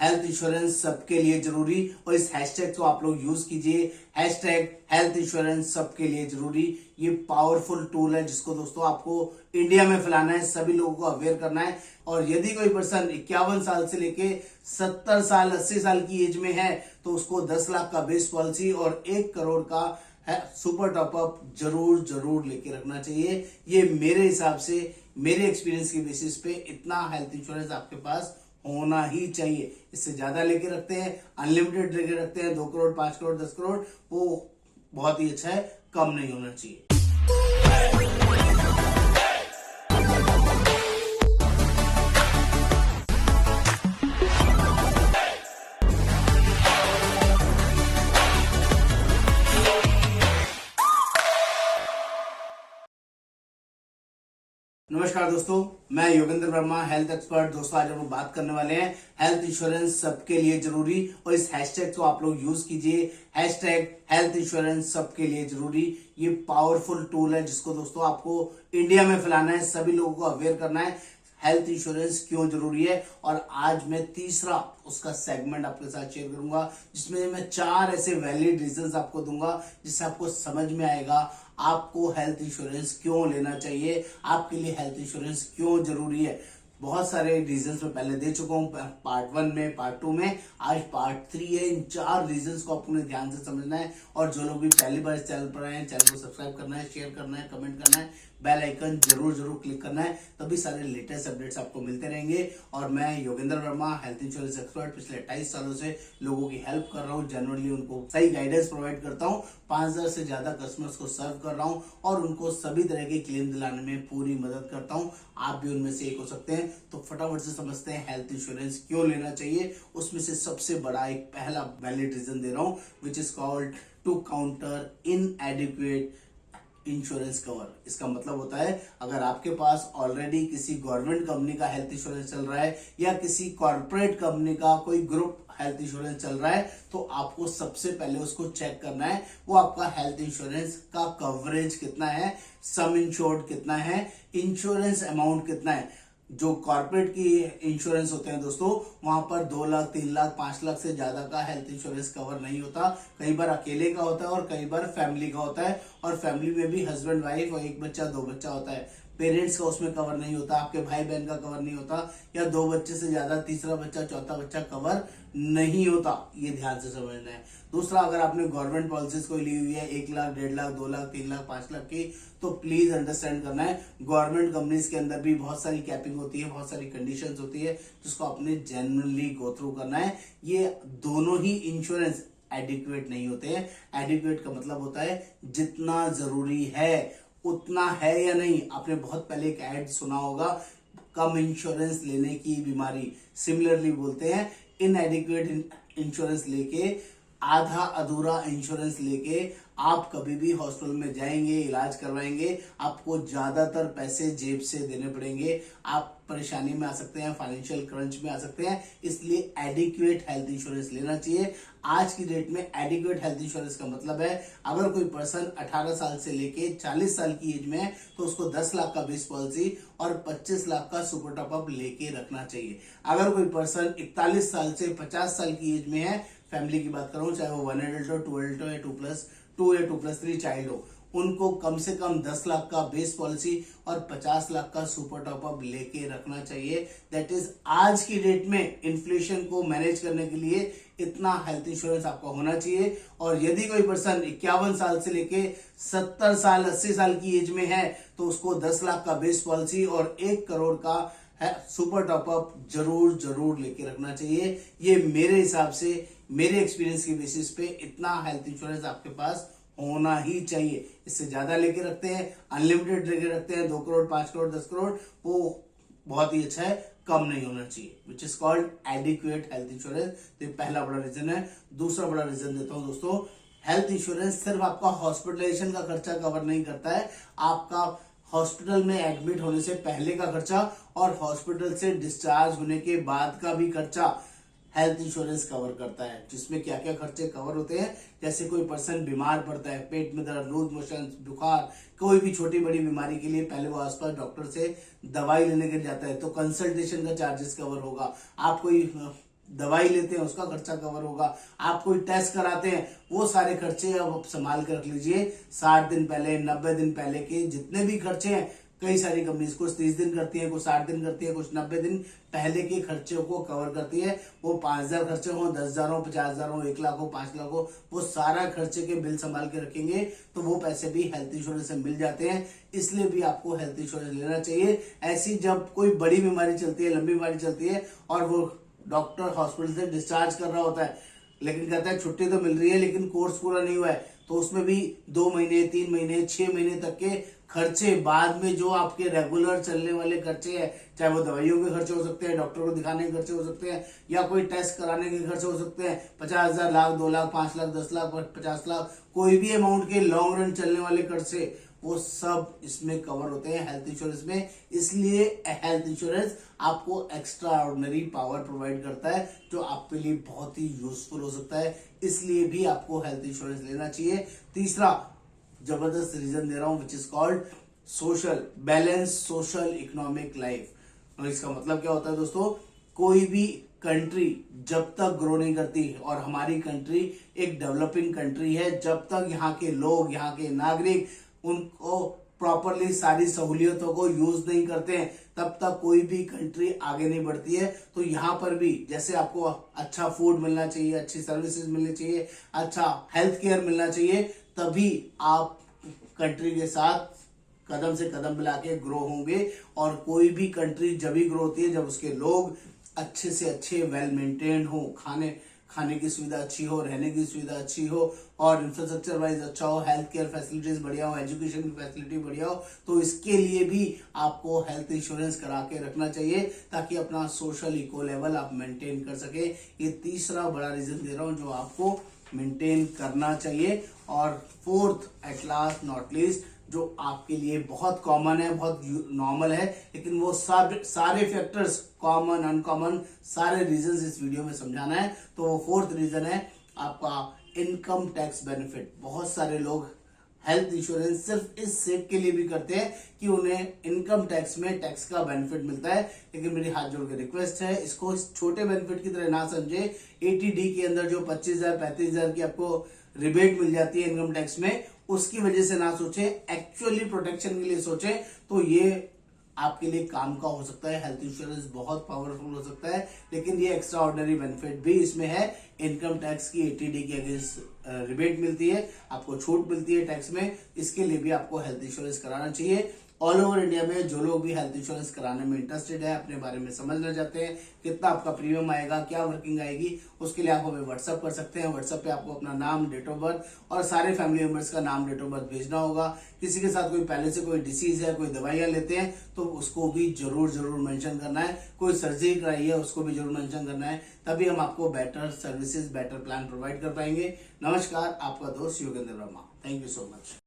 Health insurance सबके लिए जरूरी। और इस हैशटैग को आप लोग यूज कीजिए, हैशटैग हेल्थ इंश्योरेंस सबके लिए जरूरी। ये पावरफुल टूल है जिसको दोस्तों आपको इंडिया में फैलाना है, सभी लोगों को अवेयर करना है। और यदि कोई पर्सन 51 साल से लेके 70 साल 80 साल की एज में है तो उसको 10 लाख का बेस पॉलिसी और 1 करोड़ का सुपर टॉपअप जरूर जरूर लेके रखना चाहिए। ये मेरे हिसाब से, मेरे एक्सपीरियंस के बेसिस पे इतना हेल्थ इंश्योरेंस आपके पास होना ही चाहिए। इससे ज्यादा लेके रखते हैं, अनलिमिटेड लेके रखते हैं 2 करोड़ 5 करोड़ 10 करोड़, वो बहुत ही अच्छा है, कम नहीं होना चाहिए। नमस्कार दोस्तों, मैं योगेंद्र वर्मा, हेल्थ एक्सपर्ट। दोस्तों आज हम लोग बात करने वाले हैं हेल्थ इंश्योरेंस सबके लिए जरूरी। और इस हैशटैग को आप लोग यूज कीजिए, हैशटैग हेल्थ इंश्योरेंस सबके लिए जरूरी। ये पावरफुल टूल है जिसको दोस्तों आपको इंडिया में फैलाना है, सभी लोगों को अवेयर करना है हेल्थ इंश्योरेंस क्यों जरूरी है। और आज मैं तीसरा उसका सेगमेंट आपके साथ शेयर करूंगा जिसमें मैं 4 ऐसे वैलिड रीजंस आपको दूंगा जिससे आपको समझ में आएगा आपको हेल्थ इंश्योरेंस क्यों लेना चाहिए, आपके लिए हेल्थ इंश्योरेंस क्यों जरूरी है। बहुत सारे रीजंस मैं पहले दे चुका हूं पार्ट 1 में, पार्ट 2 में, आज पार्ट 3 है। इन 4 रीजंस को आपको ध्यान से समझना है। और जो लोग भी पहली बार इस चैनल पर आए हैं, चैनल को सब्सक्राइब करना है, शेयर करना है, कमेंट करना है, बेल आइकन जरूर जरूर क्लिक करना है, तभी सारे लेटेस्ट अपडेट्स आपको मिलते रहेंगे। और मैं Yogendra Verma, health insurance expert, पिछले 28 सालों से लोगों की हेल्प कर रहा हूँ, जनरली उनको सही गाइडेंस प्रोवाइड करता हूँ। 5000 से ज्यादा कस्टमर्स को सर्व कर रहा हूँ और उनको सभी तरह के क्लेम दिलाने में पूरी मदद करता हूँ। आप भी उनमें से एक हो सकते हैं। तो फटाफट से समझते हैं हेल्थ इंश्योरेंस क्यों लेना चाहिए। उसमें से सबसे बड़ा एक पहला वैलिड रीजन दे रहा हूँ, which is called to counter inadequate insurance cover. इसका मतलब होता है अगर आपके पास ऑलरेडी किसी गवर्नमेंट कंपनी का हेल्थ इंश्योरेंस चल रहा है या किसी कॉर्पोरेट कंपनी का कोई ग्रुप हेल्थ इंश्योरेंस चल रहा है, तो आपको सबसे पहले उसको चेक करना है वो आपका हेल्थ इंश्योरेंस का कवरेज कितना है, सम इंश्योर्ड कितना है, इंश्योरेंस अमाउंट कितना है। जो कॉर्पोरेट की इंश्योरेंस होते हैं दोस्तों, वहां पर 2 लाख 3 लाख 5 लाख से ज्यादा का हेल्थ इंश्योरेंस कवर नहीं होता। कई बार अकेले का होता है और कई बार फैमिली का होता है। और फैमिली में भी हस्बैंड वाइफ और 1 बच्चा 2 बच्चा होता है। पेरेंट्स का उसमें कवर नहीं होता, आपके भाई बहन का कवर नहीं होता, या 2 बच्चे से ज्यादा, तीसरा बच्चा चौथा बच्चा कवर नहीं होता। ये ध्यान से समझना है। दूसरा, अगर आपने गवर्नमेंट पॉलिसीज कोई ली हुई है 1 लाख 1.5 लाख 2 लाख 3 लाख 5 लाख की, तो प्लीज अंडरस्टैंड करना है गवर्नमेंट कंपनीज के अंदर भी बहुत सारी कैपिंग होती है, बहुत सारी कंडीशंस होती है जिसको आपने जेन्युइनली गो थ्रू करना है। ये दोनों ही इंश्योरेंस एडिक्वेट नहीं होते हैं। एडिक्वेट का मतलब होता है जितना जरूरी है उतना है या नहीं। आपने बहुत पहले एक ऐड सुना होगा, कम इंश्योरेंस लेने की बीमारी, सिमिलरली बोलते हैं इनएडिक्वेट इंश्योरेंस लेके, आधा अधूरा इंश्योरेंस लेके आप कभी भी हॉस्पिटल में जाएंगे, इलाज करवाएंगे, आपको ज्यादातर पैसे जेब से देने पड़ेंगे, आप परेशानी में आ सकते हैं, फाइनेंशियल क्रंच में आ सकते हैं। इसलिए एडिक्वेट हेल्थ इंश्योरेंस लेना चाहिए। आज की डेट में एडिक्वेट हेल्थ इंश्योरेंस का मतलब है अगर कोई पर्सन 18 साल से लेके 40 साल की एज में है तो उसको 10 लाख का बेस पॉलिसी और 25 लाख का सुपर टॉपअप लेके रखना चाहिए। अगर कोई पर्सन 41 साल से 50 साल की एज में है, फैमिली की बात करूं, चाहे वो 1 एडल्ट हो, 2 एडल्ट हो या 2+2 या 2+3 चाइल्ड हो, उनको कम से कम 10 लाख का बेस पॉलिसी और 50 लाख का सुपर टॉपअप लेके रखना चाहिए। दैट इज आज की डेट में इन्फ्लेशन को मैनेज करने के लिए इतना हेल्थ इंश्योरेंस आपका होना चाहिए। और यदि कोई पर्सन 51 साल से लेके 70 साल 80 साल की एज में है तो उसको 10 लाख का बेस पॉलिसी और 1 करोड़ का सुपर टॉपअप जरूर जरूर लेके रखना चाहिए। ये मेरे हिसाब से, मेरे एक्सपीरियंस के बेसिस पे इतना हेल्थ इंश्योरेंस आपके पास होना ही चाहिए। इससे ज्यादा लेके रखते हैं, अनलिमिटेड लेके रखते हैं 2 करोड़ 5 करोड़ 10 करोड़, वो बहुत ही अच्छा है, कम नहीं होना चाहिए, विच is called adequate health insurance. तो ये पहला बड़ा रीजन है। दूसरा बड़ा रीजन देता हूं दोस्तों, हेल्थ इंश्योरेंस सिर्फ आपका हॉस्पिटलाइजेशन का खर्चा कवर नहीं करता है, आपका हॉस्पिटल में एडमिट होने से पहले का खर्चा और हॉस्पिटल से डिस्चार्ज होने के बाद का भी खर्चा हेल्थ इंश्योरेंस कवर करता है। जिसमें क्या क्या खर्चे कवर होते हैं, जैसे कोई पर्सन बीमार पड़ता है, पेट में दर्द, लूज मोशन, बुखार, कोई भी छोटी बड़ी बीमारी के लिए पहले वो आसपास डॉक्टर से दवाई लेने के जाता है तो कंसल्टेशन का चार्जेस कवर होगा। आप कोई दवाई लेते हैं उसका खर्चा कवर होगा, आप कोई टेस्ट कराते हैं वो सारे खर्चे अब आप संभाल कर रख लीजिए। 60 दिन पहले, 90 दिन पहले के जितने भी खर्चे हैं, कई सारी कंपनीज कुछ 30 दिन करती है, कुछ 60 दिन करती है, कुछ 90 दिन पहले के खर्चों को कवर करती है। वो 5,000 खर्चे हो, 10,000 हो, 50,000 हो, 1 लाख हो, 5 लाख हो, वो सारा खर्चे के बिल संभाल के रखेंगे तो वो पैसे भी हेल्थ इंश्योरेंस से मिल जाते हैं। इसलिए भी आपको हेल्थ इंश्योरेंस लेना चाहिए। ऐसी जब कोई बड़ी बीमारी चलती है, लंबी बीमारी चलती है और वो डॉक्टर हॉस्पिटल से डिस्चार्ज कर रहा होता है, लेकिन कहता है छुट्टी तो मिल रही है लेकिन कोर्स पूरा नहीं हुआ है, तो उसमें भी 2 महीने, 3 महीने, 6 महीने तक के खर्चे, बाद में जो आपके रेगुलर चलने वाले खर्चे हैं, चाहे वो दवाइयों के खर्चे हो सकते हैं, डॉक्टर को दिखाने के खर्चे हो सकते हैं, या कोई टेस्ट कराने के खर्चे हो सकते हैं, 50,000, लाख, 2 लाख, 5 लाख, 10 लाख, 50 लाख, कोई भी अमाउंट के लॉन्ग रन चलने वाले खर्चे, वो सब इसमें कवर होते हैं हेल्थ इंश्योरेंस में। इसलिए हेल्थ इंश्योरेंस आपको एक्स्ट्रा ऑर्डिनरी पावर प्रोवाइड करता है जो आपके लिए बहुत ही यूजफुल हो सकता है। इसलिए भी आपको हेल्थ इंश्योरेंस लेना चाहिए। तीसरा जबरदस्त रीजन दे रहा हूं, विच is called social balance, social economic life. इसका मतलब क्या होता है दोस्तों, कोई भी कंट्री जब तक ग्रो नहीं करती, और हमारी कंट्री एक डेवलपिंग कंट्री है, जब तक यहाँ के लोग, यहाँ के नागरिक उनको प्रॉपरली सारी सहूलियतों को यूज नहीं करते हैं, तब तक कोई भी कंट्री आगे नहीं बढ़ती है। तो यहाँ पर भी जैसे आपको अच्छा फूड मिलना चाहिए, अच्छी सर्विसेज मिलनी चाहिए, अच्छा हेल्थ केयर मिलना चाहिए, तभी आप कंट्री के साथ कदम से कदम मिला के ग्रो होंगे। और कोई भी कंट्री जब भी ग्रो होती है जब उसके लोग अच्छे से अच्छे, वेल मेंटेन्ड हो, खाने की सुविधा अच्छी हो, रहने की सुविधा अच्छी हो, और इंफ्रास्ट्रक्चर वाइज अच्छा हो, हेल्थ केयर फैसिलिटीज बढ़िया हो, एजुकेशन की फैसिलिटी बढ़िया हो, तो इसके लिए भी आपको हेल्थ इंश्योरेंस करा के रखना चाहिए ताकि अपना सोशल इको लेवल आप मेंटेन कर सके। ये तीसरा बड़ा रीजन दे रहा हूं जो आपको मेंटेन करना चाहिए। और fourth, at last not least, जो आपके लिए बहुत कॉमन है, बहुत नॉर्मल है, लेकिन वो सारे फैक्टर्स, कॉमन, अनकॉमन, सारे रीजंस इस वीडियो में समझाना है। तो वो फोर्थ रीजन है आपका इनकम टैक्स बेनिफिट। बहुत सारे लोग हेल्थ इंश्योरेंस सिर्फ इस सेक के लिए भी करते हैं कि उन्हें इनकम टैक्स में टैक्स का बेनिफिट मिलता है, लेकिन मेरी हाथ जोड़ के रिक्वेस्ट है, इसको इस छोटे बेनिफिट की तरह ना समझे। 80D के अंदर जो 25,000, 35,000 की आपको रिबेट मिल जाती है इनकम टैक्स में, उसकी वजह से ना सोचे, एक्चुअली प्रोटेक्शन के लिए सोचे, तो ये आपके लिए काम का हो सकता है। हेल्थ इंश्योरेंस बहुत पावरफुल हो सकता है, लेकिन ये एक्स्ट्रा ऑर्डिनरी बेनिफिट भी इसमें है। इनकम टैक्स की 80D के अगेंस्ट रिबेट मिलती है, आपको छूट मिलती है टैक्स में, इसके लिए भी आपको हेल्थ इंश्योरेंस कराना चाहिए। ऑल ओवर इंडिया में जो लोग भी हेल्थ इंश्योरेंस कराने में इंटरेस्टेड है, अपने बारे में समझना चाहते हैं, कितना आपका प्रीमियम आएगा, क्या वर्किंग आएगी, उसके लिए आप हमें व्हाट्सअप कर सकते हैं। व्हाट्सअप पे आपको अपना नाम, डेट ऑफ बर्थ और सारे फैमिली मेंबर्स का नाम, डेट ऑफ बर्थ भेजना होगा। किसी के साथ कोई पहले से कोई डिसीज है, कोई दवाइयां लेते हैं तो उसको भी जरूर मेंशन करना है। कोई सर्जरी कराई है उसको भी जरूर मेंशन करना है, तभी हम आपको better services, better plan provide कर पाएंगे। नमस्कार, आपका दोस्त Yogendra Verma. Thank you so much.